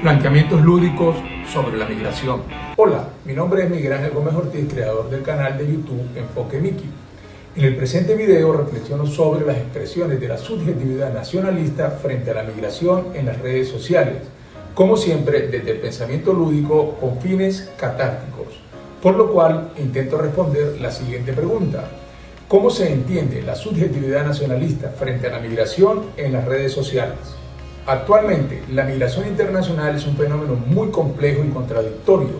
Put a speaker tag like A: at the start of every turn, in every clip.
A: Planteamientos lúdicos sobre la migración. Hola, mi nombre es Miguel Ángel Gómez Ortiz, creador del canal de YouTube Enfoque Miki. En el presente video reflexiono sobre las expresiones de la subjetividad nacionalista frente a la migración en las redes sociales, como siempre desde el pensamiento lúdico con fines catárticos, por lo cual intento responder la siguiente pregunta: ¿cómo se entiende la subjetividad nacionalista frente a la migración en las redes sociales? Actualmente, la migración internacional es un fenómeno muy complejo y contradictorio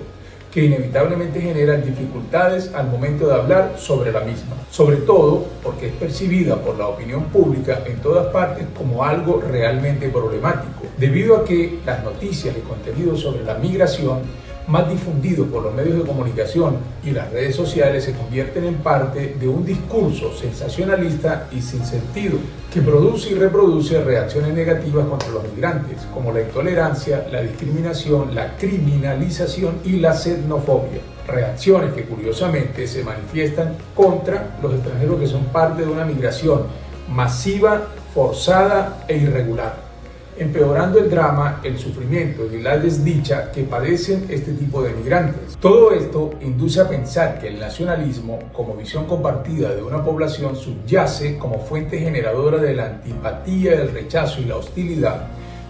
A: que inevitablemente genera dificultades al momento de hablar sobre la misma, sobre todo porque es percibida por la opinión pública en todas partes como algo realmente problemático, debido a que las noticias y contenidos sobre la migración más difundidos por los medios de comunicación y las redes sociales se convierten en parte de un discurso sensacionalista y sin sentido que produce y reproduce reacciones negativas contra los migrantes, como la intolerancia, la discriminación, la criminalización y la xenofobia. Reacciones que curiosamente se manifiestan contra los extranjeros que son parte de una migración masiva, forzada e irregular, empeorando el drama, el sufrimiento y la desdicha que padecen este tipo de migrantes. Todo esto induce a pensar que el nacionalismo, como visión compartida de una población, subyace como fuente generadora de la antipatía, el rechazo y la hostilidad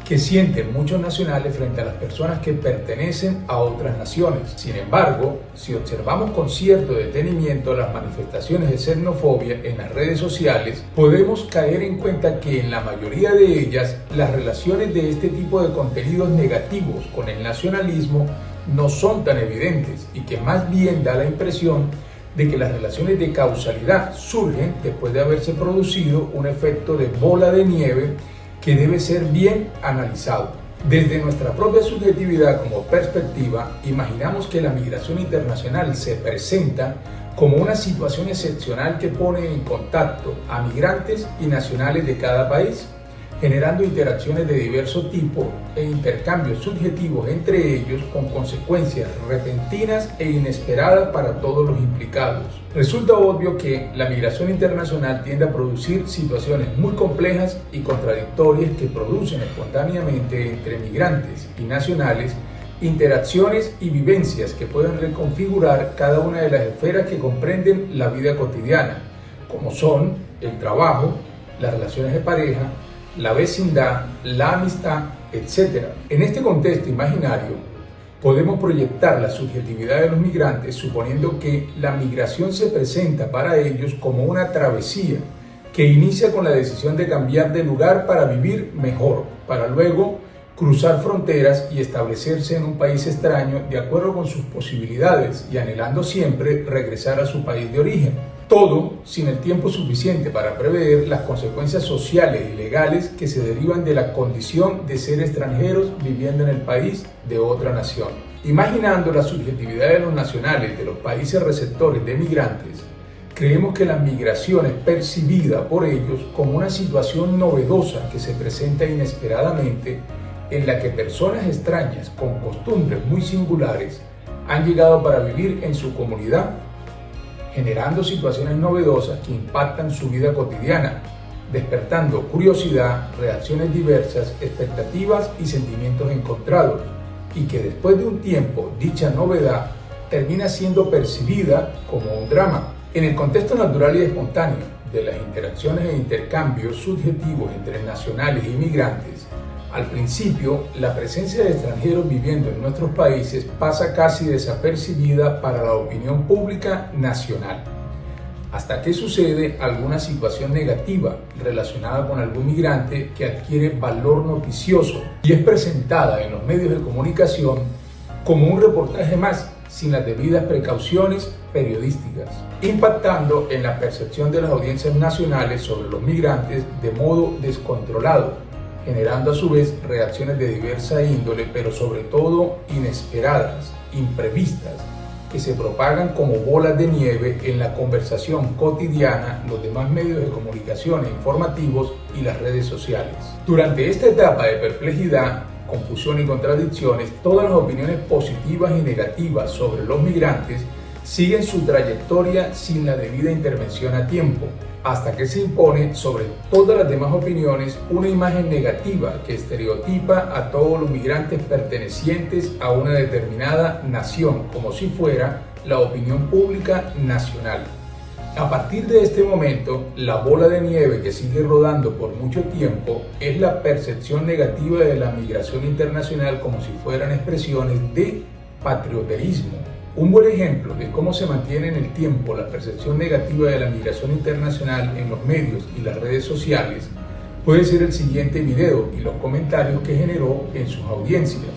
A: que sienten muchos nacionales frente a las personas que pertenecen a otras naciones. Sin embargo, si observamos con cierto detenimiento las manifestaciones de xenofobia en las redes sociales, podemos caer en cuenta que en la mayoría de ellas las relaciones de este tipo de contenidos negativos con el nacionalismo no son tan evidentes y que más bien da la impresión de que las relaciones de causalidad surgen después de haberse producido un efecto de bola de nieve que debe ser bien analizado. Desde nuestra propia subjetividad como perspectiva, imaginamos que la migración internacional se presenta como una situación excepcional que pone en contacto a migrantes y nacionales de cada país, generando interacciones de diverso tipo e intercambios subjetivos entre ellos con consecuencias repentinas e inesperadas para todos los implicados. Resulta obvio que la migración internacional tiende a producir situaciones muy complejas y contradictorias que producen espontáneamente entre migrantes y nacionales interacciones y vivencias que pueden reconfigurar cada una de las esferas que comprenden la vida cotidiana, como son el trabajo, las relaciones de pareja, la vecindad, la amistad, etc. En este contexto imaginario, podemos proyectar la subjetividad de los migrantes suponiendo que la migración se presenta para ellos como una travesía que inicia con la decisión de cambiar de lugar para vivir mejor, para luego cruzar fronteras y establecerse en un país extraño de acuerdo con sus posibilidades y anhelando siempre regresar a su país de origen. Todo sin el tiempo suficiente para prever las consecuencias sociales y legales que se derivan de la condición de ser extranjeros viviendo en el país de otra nación. Imaginando la subjetividad de los nacionales de los países receptores de migrantes, creemos que la migración es percibida por ellos como una situación novedosa que se presenta inesperadamente, en la que personas extrañas con costumbres muy singulares han llegado para vivir en su comunidad, generando situaciones novedosas que impactan su vida cotidiana, despertando curiosidad, reacciones diversas, expectativas y sentimientos encontrados, y que después de un tiempo dicha novedad termina siendo percibida como un drama. En el contexto natural y espontáneo de las interacciones e intercambios subjetivos entre nacionales e inmigrantes, al principio, la presencia de extranjeros viviendo en nuestros países pasa casi desapercibida para la opinión pública nacional, hasta que sucede alguna situación negativa relacionada con algún migrante que adquiere valor noticioso y es presentada en los medios de comunicación como un reportaje más, sin las debidas precauciones periodísticas, impactando en la percepción de las audiencias nacionales sobre los migrantes de modo descontrolado, generando a su vez reacciones de diversa índole, pero sobre todo inesperadas, imprevistas, que se propagan como bolas de nieve en la conversación cotidiana, los demás medios de comunicación e informativos y las redes sociales. Durante esta etapa de perplejidad, confusión y contradicciones, todas las opiniones positivas y negativas sobre los migrantes siguen su trayectoria sin la debida intervención a tiempo, hasta que se impone sobre todas las demás opiniones una imagen negativa que estereotipa a todos los migrantes pertenecientes a una determinada nación, como si fuera la opinión pública nacional. A partir de este momento, la bola de nieve que sigue rodando por mucho tiempo es la percepción negativa de la migración internacional como si fueran expresiones de patrioterismo. Un buen ejemplo de cómo se mantiene en el tiempo la percepción negativa de la migración internacional en los medios y las redes sociales puede ser el siguiente video y los comentarios que generó en sus audiencias,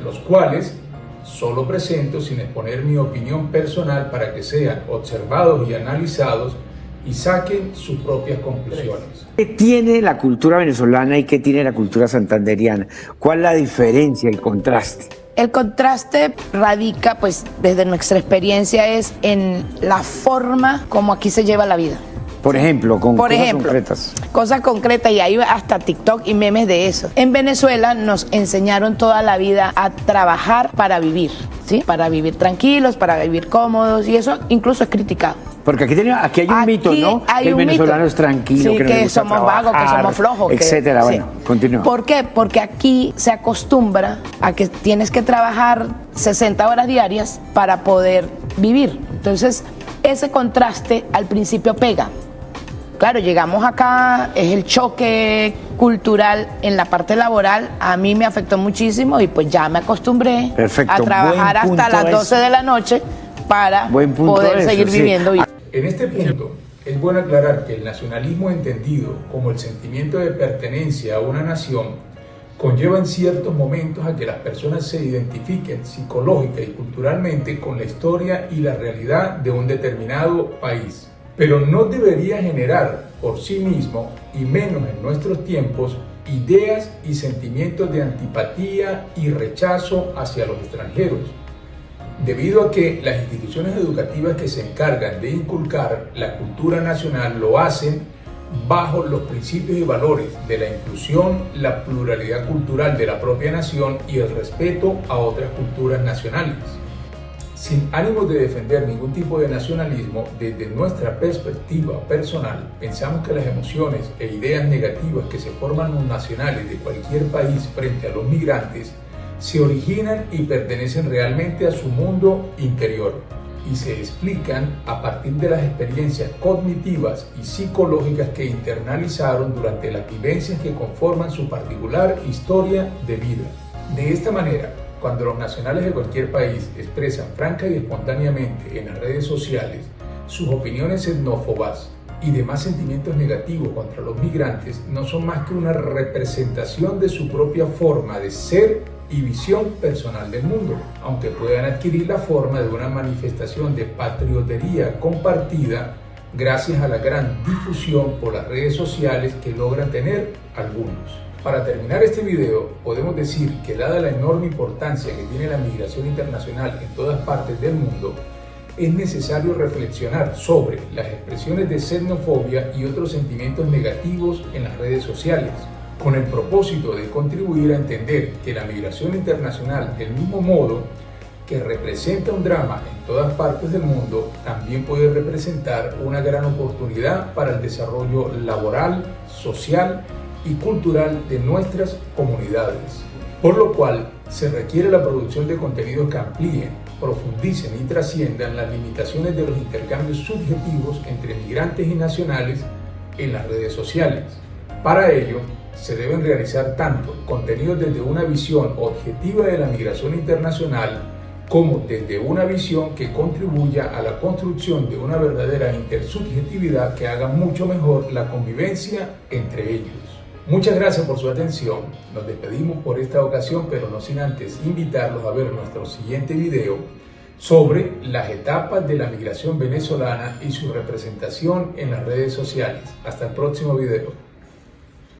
A: los cuales solo presento sin exponer mi opinión personal para que sean observados y analizados y saquen sus propias conclusiones.
B: ¿Qué tiene la cultura venezolana y qué tiene la cultura santanderiana? ¿Cuál es la diferencia, el contraste?
C: El contraste radica, pues, desde nuestra experiencia es en la forma como aquí se lleva la vida.
B: Por ejemplo, cosas
C: concretas. Cosas concretas, y hay hasta TikTok y memes de eso. En Venezuela nos enseñaron toda la vida a trabajar para vivir, ¿sí? Para vivir tranquilos, para vivir cómodos, y eso incluso es criticado.
B: Porque aquí hay un mito, ¿no?
C: Hay
B: que el
C: un
B: venezolano
C: mito.
B: es tranquilo,
C: sí,
B: que
C: somos vagos, que somos flojos,
B: etcétera.
C: Sí.
B: Bueno, continúa.
C: ¿Por qué? Porque aquí se acostumbra a que tienes que trabajar 60 horas diarias para poder vivir. Entonces, ese contraste al principio pega. Claro, llegamos acá, es el choque cultural en la parte laboral, a mí me afectó muchísimo y pues ya me acostumbré a trabajar hasta las 12 de la noche para poder seguir viviendo.
A: En este punto, es bueno aclarar que el nacionalismo entendido como el sentimiento de pertenencia a una nación conlleva en ciertos momentos a que las personas se identifiquen psicológica y culturalmente con la historia y la realidad de un determinado país. Pero no debería generar por sí mismo, y menos en nuestros tiempos, ideas y sentimientos de antipatía y rechazo hacia los extranjeros, debido a que las instituciones educativas que se encargan de inculcar la cultura nacional lo hacen bajo los principios y valores de la inclusión, la pluralidad cultural de la propia nación y el respeto a otras culturas nacionales. Sin ánimo de defender ningún tipo de nacionalismo, desde nuestra perspectiva personal, pensamos que las emociones e ideas negativas que se forman los nacionales de cualquier país frente a los migrantes se originan y pertenecen realmente a su mundo interior y se explican a partir de las experiencias cognitivas y psicológicas que internalizaron durante las vivencias que conforman su particular historia de vida. De esta manera, cuando los nacionales de cualquier país expresan franca y espontáneamente en las redes sociales sus opiniones xenófobas y demás sentimientos negativos contra los migrantes, no son más que una representación de su propia forma de ser y visión personal del mundo, aunque puedan adquirir la forma de una manifestación de patriotería compartida gracias a la gran difusión por las redes sociales que logran tener algunos. Para terminar este video, podemos decir que dada la enorme importancia que tiene la migración internacional en todas partes del mundo, es necesario reflexionar sobre las expresiones de xenofobia y otros sentimientos negativos en las redes sociales, con el propósito de contribuir a entender que la migración internacional, del mismo modo que representa un drama en todas partes del mundo, también puede representar una gran oportunidad para el desarrollo laboral, social y cultural de nuestras comunidades, por lo cual se requiere la producción de contenidos que amplíen, profundicen y trasciendan las limitaciones de los intercambios subjetivos entre migrantes y nacionales en las redes sociales. Para ello, se deben realizar tanto contenidos desde una visión objetiva de la migración internacional como desde una visión que contribuya a la construcción de una verdadera intersubjetividad que haga mucho mejor la convivencia entre ellos. Muchas gracias por su atención. Nos despedimos por esta ocasión, pero no sin antes invitarlos a ver nuestro siguiente video sobre las etapas de la migración venezolana y su representación en las redes sociales. Hasta el próximo video.